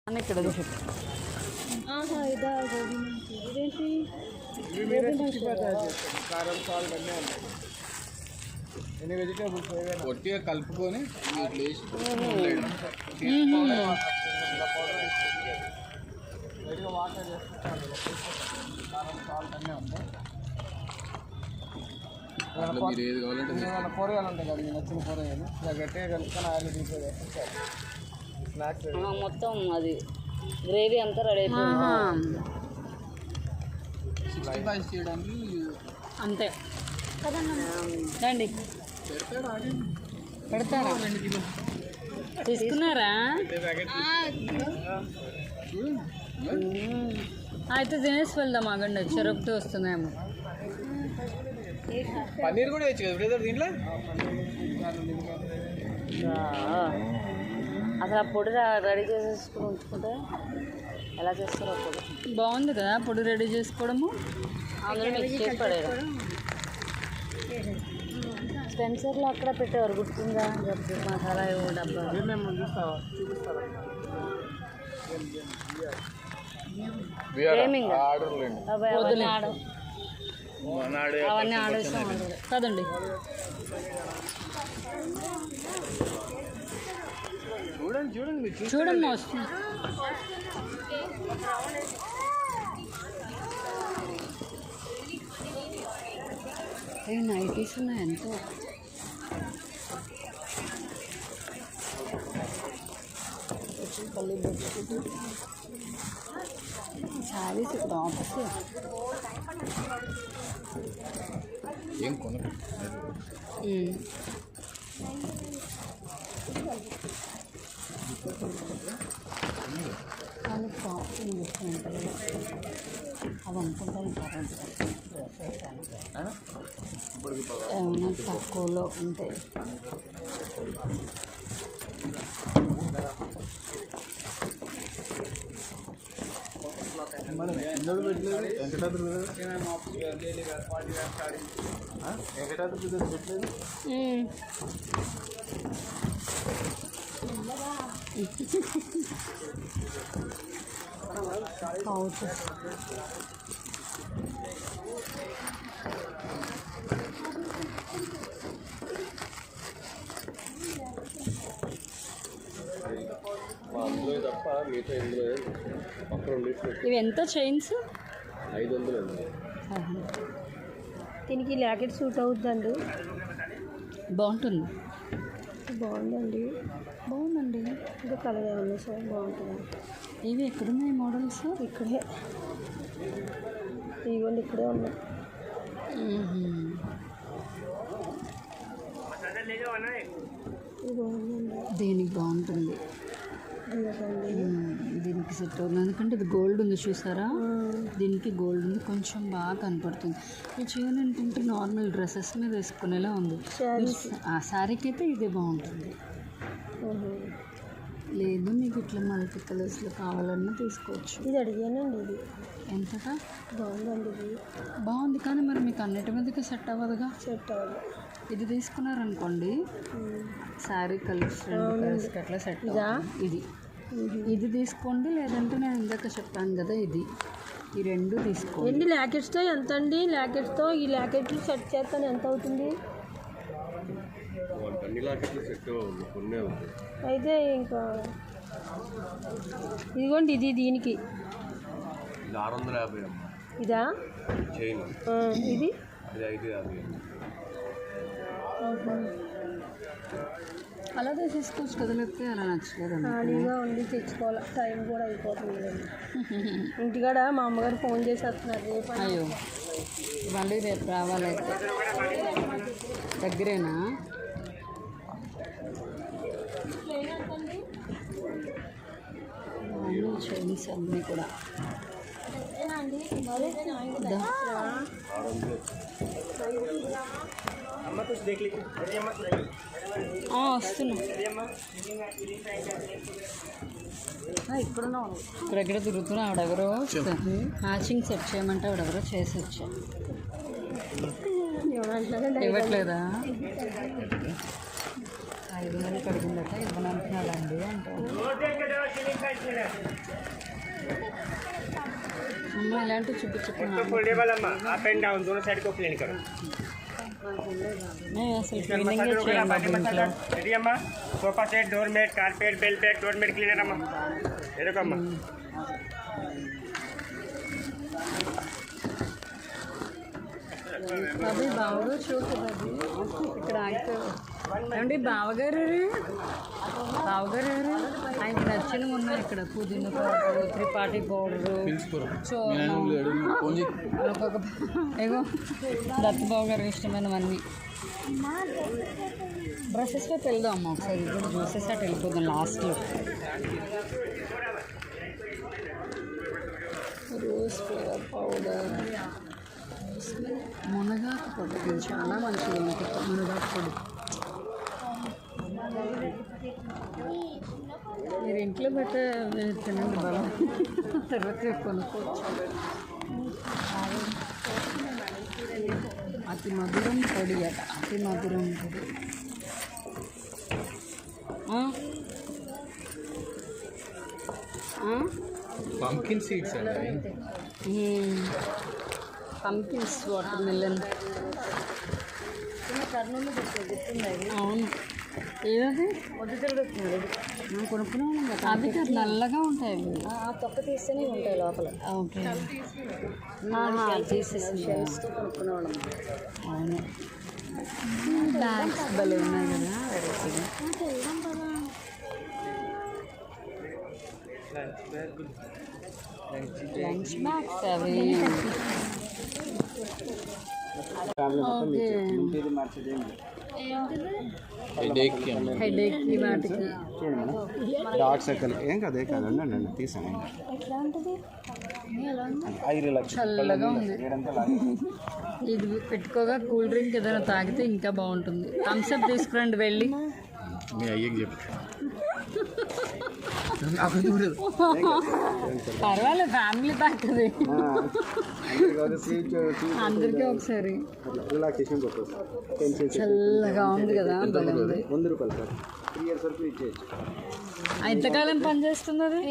ఇక్కడ వెజిటేబుల్స్ కొట్టిగా కలుపుకొని వాటర్ మీరు ఏది కావాలంటే కూరగాయలు ఉంటాయి కదా నచ్చిన కూరగాయలు ఇలా గట్టిగా కలుపుకొని ఆయిల్ తీసేది స్నాక్స్ మొత్తం అది గ్రేవీ అంతా రెడీ అయిపోయింది. 65 చేయడానికి అంతే రండి పెడతారా తీసుకున్నారా అయితే తినేసి వెళ్దాం. ఆగండి చెరుకుతూ వస్తున్నాయేమో. పన్నీర్ కూడా వేయచ్చు కదా బ్రదర్ దీంట్లో. అసలు ఆ పొడి రెడీ చేసేసుకుని ఉంచుకుంటే ఎలా చేస్తారో పొడి బాగుంది కదా. పొడి రెడీ చేసుకోవడము అందులో మిక్స్ చేసి పడేయడం. స్పెన్సర్లో అక్కడ పెట్టేవారు గుర్తుందా? మసాలా డబ్బా అవన్నీ ఆడేస్తాం కదండి. చూడండి వస్తుంది. నైటీస్ ఉన్నాయి ఎంతో. శారీస్ టాప్స్ ఏం కొన కానీ టాప్స్ అవి అనుకుంటాను ఏమైనా తక్కువలో ఉంటాయి. ఇవి ఎంత చైన్స్? 500. దీనికి ల్యాకెట్ సూట్ అవుతుందండి. బాగుంటుంది. బాగుందండి. ఇంకా కలర్ ఏమన్నా సార్ బాగుంటుంది. ఇవి ఎక్కడున్నాయి మోడల్స్? ఇక్కడే ఇవ్వండి, ఇక్కడే ఉన్నాయి. దీనికి బాగుంటుంది. దీనికి సెట్ అవుతుంది ఎందుకంటే ఇది గోల్డ్ ఉంది చూసారా. దీనికి గోల్డ్ ఉంది, కొంచెం బాగా కనపడుతుంది. ఈ చీర ఏంటంటే నార్మల్ డ్రెస్సెస్ మీద వేసుకునేలా ఉంది. ఆ శారీకి అయితే ఇదే బాగుంటుంది. లేదు మీకు ఇట్లా మల్టీ కలర్స్లో కావాలన్నా తీసుకోవచ్చు. ఇది అడిగానండి. ఇది ఎంతగా బాగుందండి. ఇది బాగుంది కానీ మరి మీకు అన్నిటి మీదకి సెట్ అవ్వదుగా. సెట్ అవ్వదు. ఇది తీసుకున్నారనుకోండి శారీ కలర్స్ అట్లా సెట్. ఇది తీసుకోండి, లేదంటే నేను ఇందాక చెప్పాను కదా ఇది, ఈ రెండు తీసుకోండి. ఎన్ని ల్యాకెట్స్తో ఎంత అండి? ల్యాకెట్స్తో ఈ ల్యాకెట్లు సెట్ చేస్తాను ఎంత అవుతుంది? అయితే ఇంకా ఇదిగోండి, ఇది దీనికి 650. ఇదా? ఇది అలా తీసుకోవచ్చు కదా. లేకపోతే అలా నచ్చలేదు. ఖాళీగా ఉండి తెచ్చుకోవాలి, టైం కూడా అయిపోతుంది కదండి. ఇంటికాడ మా అమ్మగారు ఫోన్ చేసి వస్తున్నారు. అయ్యో మళ్ళీ రేపు రావాలైతే. దగ్గరేనా? చైనీస్ అన్నీ కూడా వస్తున్నా. ఇక్కడెక్కడ తిరుగుతున్నా. ఆవిడెవరో మ్యాచింగ్ సెట్ చేయమంటే ఆవిడెవరో చేసి వచ్చా. ఇవ్వట్లేదా? 500 కడిగిందట ఇవ్వనంటున్నాడండి అంటాడు. అమ్మ ఇలాంటివి చూపించుకున్నాను अप एंड डाउन दोनों साइड को प्लेन करो అసలు క్లీనింగే చేయండి బాబు ఇంట్లో. रेडी अम्मा sofa set doormat carpet bell bag doormat cleaner अम्मा ये देखो अम्मा బాబాయ్ బావగారు చూడు బాబు ఇక్కడ ఆగుతారు. ఏమండి బావగారు బావగారు ఎవరు? ఆయనకి నచ్చినవి ఉన్నాయి ఇక్కడ. పుదీనా పౌడరు, త్రిపాఠి పౌడరు, చూర్ణం, ఒక్కొక్క ఏగో దత్తబాబు గారికి ఇష్టమైనవన్నీ. బ్రషెస్లో వెళ్దాం అమ్మ ఒకసారి. ఇప్పుడు జ్యూసెస్ అటు వెళ్ళిపోదాం లాస్ట్లో. రోజ్ ఫ్లేవర్ పౌడర్, మునగాకు పొడి, ఇది చాలా మంచిది ఉంటుంది. మునగాకు పొడి మీరు ఇంట్లో పెట్టే తినండి బలం. తర్వాత కొనుక్కోవచ్చు. అతి మధురం పొడి అట, అతి మధురం పొడి. పంకిన్ సీడ్స్ అండి. Pumpkins, water melon. అవును ఏదది కొనుక్కున్నాను. అవి నల్లగా ఉంటాయి. తొక్క తీస్తేనే ఉంటాయి లోపల. ఓకే తీసేసి కొనుక్కునేవాళ్ళం. అవును బ్యాగ్స్ భలే ఉన్నాయి కదా వెరైటీగా. లంచ్ బ్యాగ్స్ అవి. ఓకే హెడేక్కి వాటికి డార్క్ సర్కిల్ ఏం కాదు కాదండి తీసాను. చల్లగా ఉంది. ఇది పెట్టుకోగా కూల్ డ్రింక్ ఏదైనా తాగితే ఇంకా బాగుంటుంది. థమ్స్అప్ తీసుకురండి వెళ్ళి. మీ అయ్యకి చెప్పు. పర్వాలేదు ఫ్యామిలీ ప్యాక్ అది. అందరికీ ఒకసారి. చల్లగా ఉంది కదా. ఎంతకాలం పనిచేస్తుంది అది?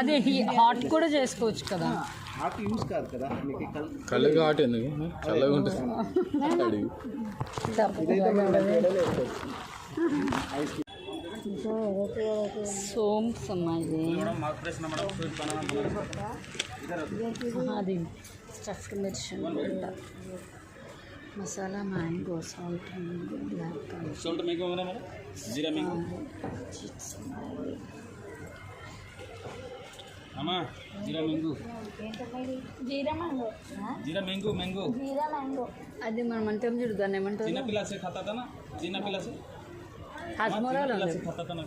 అదే హాట్ కూడా చేసుకోవచ్చు కదా. కళ్ళుగా హాట్ ఎందుకు చల్లగా ఉంటుంది. సోమ్స్ అమ్మాయి అది స్టఫ్డ్ మిర్చి masala, mango, salt, black salt mango होना मेरा जीरा मैंगो अम्मा जीरा मैंगो जीरा मैंगो मैंगो అది మనం అంటాం చూడు, దాన్ని ఏమంటారు? जीना पिला से खाता था ना जीना पिला से హస్మోరాలు पिला से खाता था ना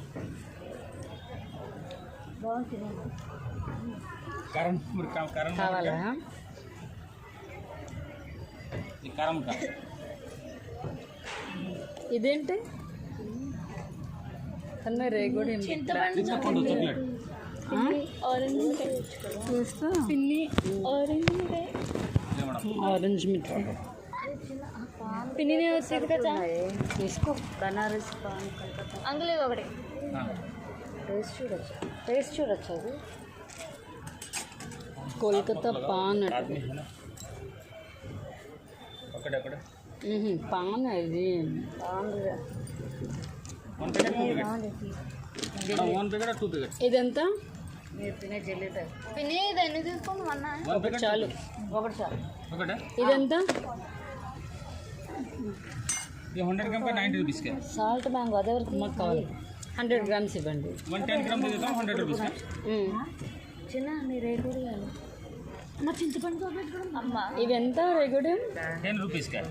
कारण कारण కావాలా? ये कारण का ఇదేంటి తన రేగోడు ఏం చింతపండు చాక్లెట్ చూస్తా. ఆరెంజ్ మిఠాయి పిన్ని వచ్చేది కదా. తీసుకో. బనారస్ పాన్ అందులో ఒకటి టేస్ట్ చూడొచ్చు అది. కోల్కతా పాన్ అట. ఒకటే ఒకటే పాన్ ఇది. वन पैकेट टू पैकेट ఇదెంత? పిన్ని ఇది ఎన్ని తీసుకోండి మొన్న. ఒకటి చాలు. ఒకటి చాలు. ओके ఇదెంత? ये 100 ग्राम का 90 रुपीस का సాల్ట్ మ్యాంగో అదే మాకు కావాలి. 100 grams ఇవ్వండి. 110 ग्राम दे देता हूँ 100 रुपीस का చిన్న మీ రేట్ కూడా కాదు. మా చింతపండు అమ్మ ఇవి ఎంత రేగుడు? 10 रुपीस का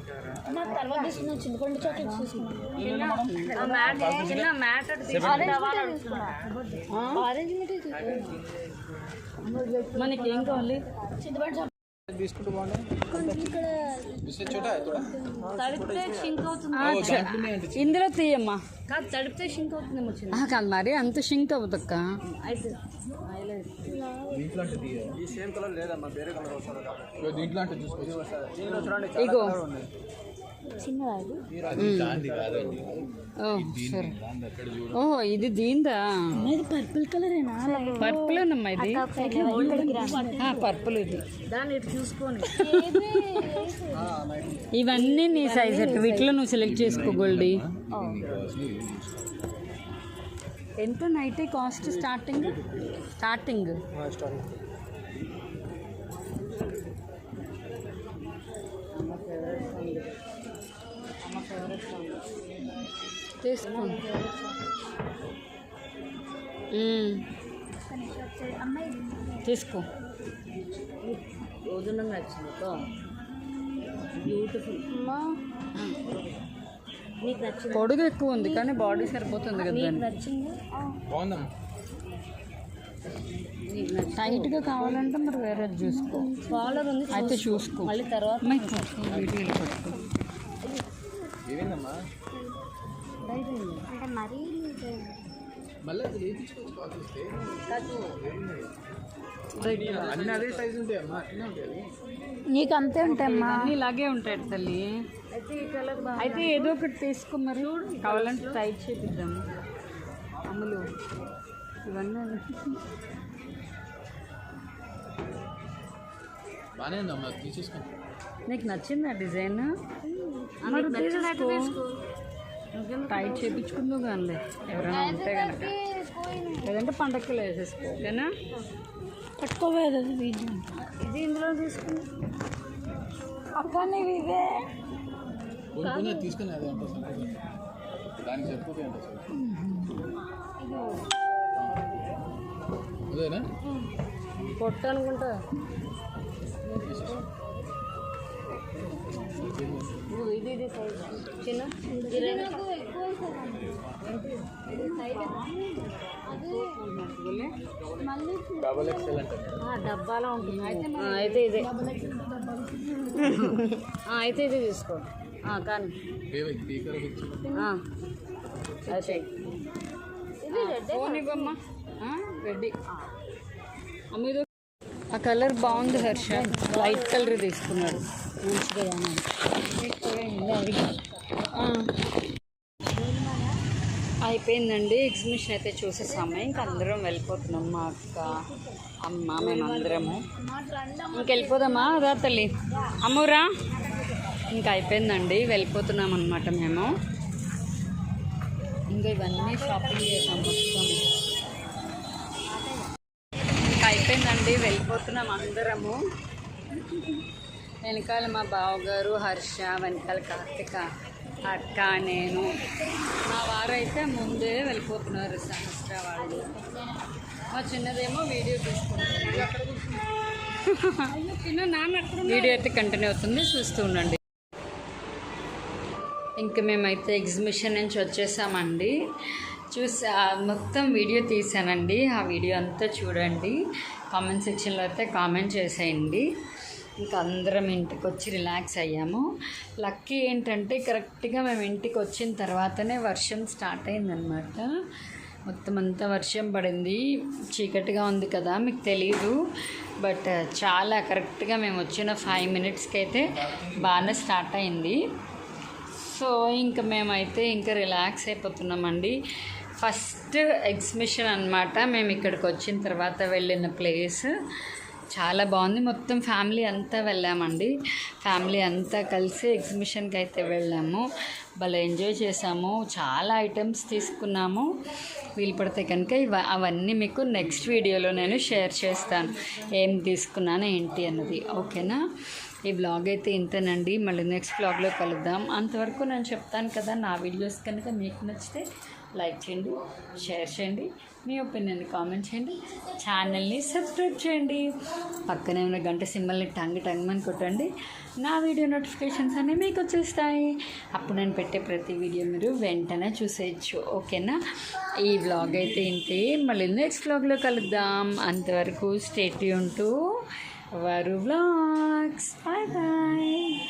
మాకు తర్వాత తీసుకున్నాం చింతపండు చాక్లెట్ తీసుకున్నాం. ఆరెంజ్ మిఠాయి మనకి ఏం కావాలి? చింతపండు తీసుకుంటూ బాగుండే తడిపితే షింక్ అవుతుంది. ఇందులో తీయమ్మా. కాదు తడిపితే షింక్ అవుతుందేమో చిన్న. కాదు మరి అంత షింక్ అవ్వదక్క. అయితే దీంట్లో అంటే ఈ సేమ్ కలర్ లేదమ్మా, వేరే కలర్ వస్తుంది. దీంట్లో అంటే చూసుకోవచ్చు. దీంట్లో చూడండి ఇగో ఓహో ఇది దీందా? పర్పుల్ కలరేనా? పర్పుల్ అమ్మా ఇది. పర్పుల్ ఇది. దాన్ని చూసుకొని ఇవన్నీ నీ సైజ్ వీటిలో నువ్వు సెలెక్ట్ చేసుకో గోల్డీ. ఎంత నైట్ కాస్ట్ స్టార్టింగ్? తీసుకో. తీసుకో. రోజున నచ్చింది బ్యూటిఫుల్. నీకు నచ్చింది? పొడుగు ఎక్కువ ఉంది కానీ బాడీ సరిపోతుంది కదా. నచ్చింది? బాగుందమ్మా. టైట్గా కావాలంటే మరి వేరే చూసుకో. కాలర్ ఉంది అయితే చూసుకో. మళ్ళీ తర్వాత వీడియోలో పట్టుకో. ఏమైందమ్మా? అంటే మరీ మళ్ళీ అది వేయించుకోవచ్చు. కాల్ చేస్తే అన్నీ అదే సైజు ఉంటాయమ్మా, అట్లనే ఉంటాయి. నీకు అంతే ఉంటాయమ్మా. అన్నీ ఇలాగే ఉంటాయి తల్లి. అయితే ఏదో ఒకటి తీసుకో మరి. కావాలంటే టైట్ చేపిద్దాము. అమ్ములు ఇవన్నీ బాగానే ఉందమ్మా, తీసేసుకోండి. నీకు నచ్చిందా డిజైన్? టైట్ చేయించుకుందాం కానీ ఎవరైనా ఉంటే కనుక, లేదంటే పండగలు వేసేసుకో. ఓకేనా? పట్టుకోలేదు ఇది ఇందులో తీసుకుని అక్క నీవి ఇవే కొనుక్కునే తీసుకుని అదే అంటే దానికి సరిపోతాయి అంటే అదేనా పొట్టు అనుకుంటా. ఇది ఇది సైజ్ చిన్న డబల్ ఎక్స్ఎల్ అంటే డబ్బాలో ఉంటుంది. అయితే ఇదే అయితే ఇది తీసుకో. కానీ అయితే ఫోన్ ఇవ్వమ్మా. రెడీ అమ్మ. ఇది ఆ కలర్ బాగుంది హర్ష. లైట్ కలర్ తీసుకున్నాడు. అయిపోయిందండి ఎగ్జిబిషన్ అయితే చూసేసాము. ఇంకా అందరం వెళ్ళిపోతున్నాం. మా అక్క అమ్మ మేమందరము ఇంకెళ్ళిపోదామా? అదా తల్లి అమ్మూరా. ఇంకా అయిపోయిందండి, వెళ్ళిపోతున్నాం అనమాట మేము. ఇంకా ఇవన్నీ షాపింగ్ చేసాం మొత్తం. ఇంకా అయిపోయిందండి, వెళ్ళిపోతున్నాం అందరము. వెనకాల మా బావగారు హర్ష, వెనకాల కార్తిక అక్క, నేను. మా వారైతే ముందే వెళ్ళిపోతున్నారు, సహస్ర వాళ్ళు. మా చిన్నదేమో వీడియో తీసుకుంటున్నారు. వీడియో అయితే కంటిన్యూ అవుతుంది, చూస్తూ ఉండండి. ఇంకా మేమైతే ఎగ్జిబిషన్ నుంచి వచ్చేసామండి. మొత్తం వీడియో తీసానండి. ఆ వీడియో అంతా చూడండి. కామెంట్ సెక్షన్లో అయితే కామెంట్ చేసేయండి. ఇంకా అందరం ఇంటికి వచ్చి రిలాక్స్ అయ్యాము. లక్కీ ఏంటంటే కరెక్ట్గా మేము ఇంటికి వచ్చిన తర్వాతనే వర్షం స్టార్ట్ అయిందనమాట. మొత్తం అంతా వర్షం పడింది. చీకటిగా ఉంది కదా, మీకు తెలీదు. బట్ చాలా కరెక్ట్గా మేము వచ్చిన 5 మినిట్స్కి అయితే బాగానే స్టార్ట్ అయింది. సో ఇంకా మేమైతే ఇంకా రిలాక్స్ అయిపోతున్నామండి. ఫస్ట్ ఎగ్జిబిషన్ అనమాట మేము ఇక్కడికి వచ్చిన తర్వాత వెళ్ళిన ప్లేస్. చాలా బాగుంది. మొత్తం ఫ్యామిలీ అంతా వెళ్ళామండి. ఫ్యామిలీ అంతా కలిసి ఎగ్జిబిషన్కి అయితే వెళ్ళాము. భలే ఎంజాయ్ చేసాము. చాలా ఐటమ్స్ తీసుకున్నాము. వీలు పడితే కనుక అవన్నీ మీకు నెక్స్ట్ వీడియోలో నేను షేర్ చేస్తాను, ఏం తీసుకున్నాను ఏంటి అన్నది. ఓకేనా? ఈ వ్లాగ్ అయితే ఇంతేనండి. మళ్ళీ నెక్స్ట్ వ్లాగ్లో కలుద్దాం. అంతవరకు నేను చెప్తాను కదా, నా వీడియోస్ కనుక మీకు నచ్చితే లైక్ చేయండి, షేర్ చేయండి, మీ ఒపీనియన్ కామెంట్ చేయండి, ఛానల్ని సబ్స్క్రైబ్ చేయండి, పక్కనే ఉన్న గంట సింబల్ని టంగ్ కొట్టండి. నా వీడియో నోటిఫికేషన్స్ అన్నీ మీకు వచ్చేస్తాయి. అప్పుడు నేను పెట్టే ప్రతి వీడియో మీరు వెంటనే చూసేయచ్చు. ఓకేనా? ఈ వ్లాగ్ అయితే ఇంతే. మళ్ళీ నెక్స్ట్ వ్లాగ్లో కలుద్దాం. అంతవరకు stay tune to our vlogs. Bye bye.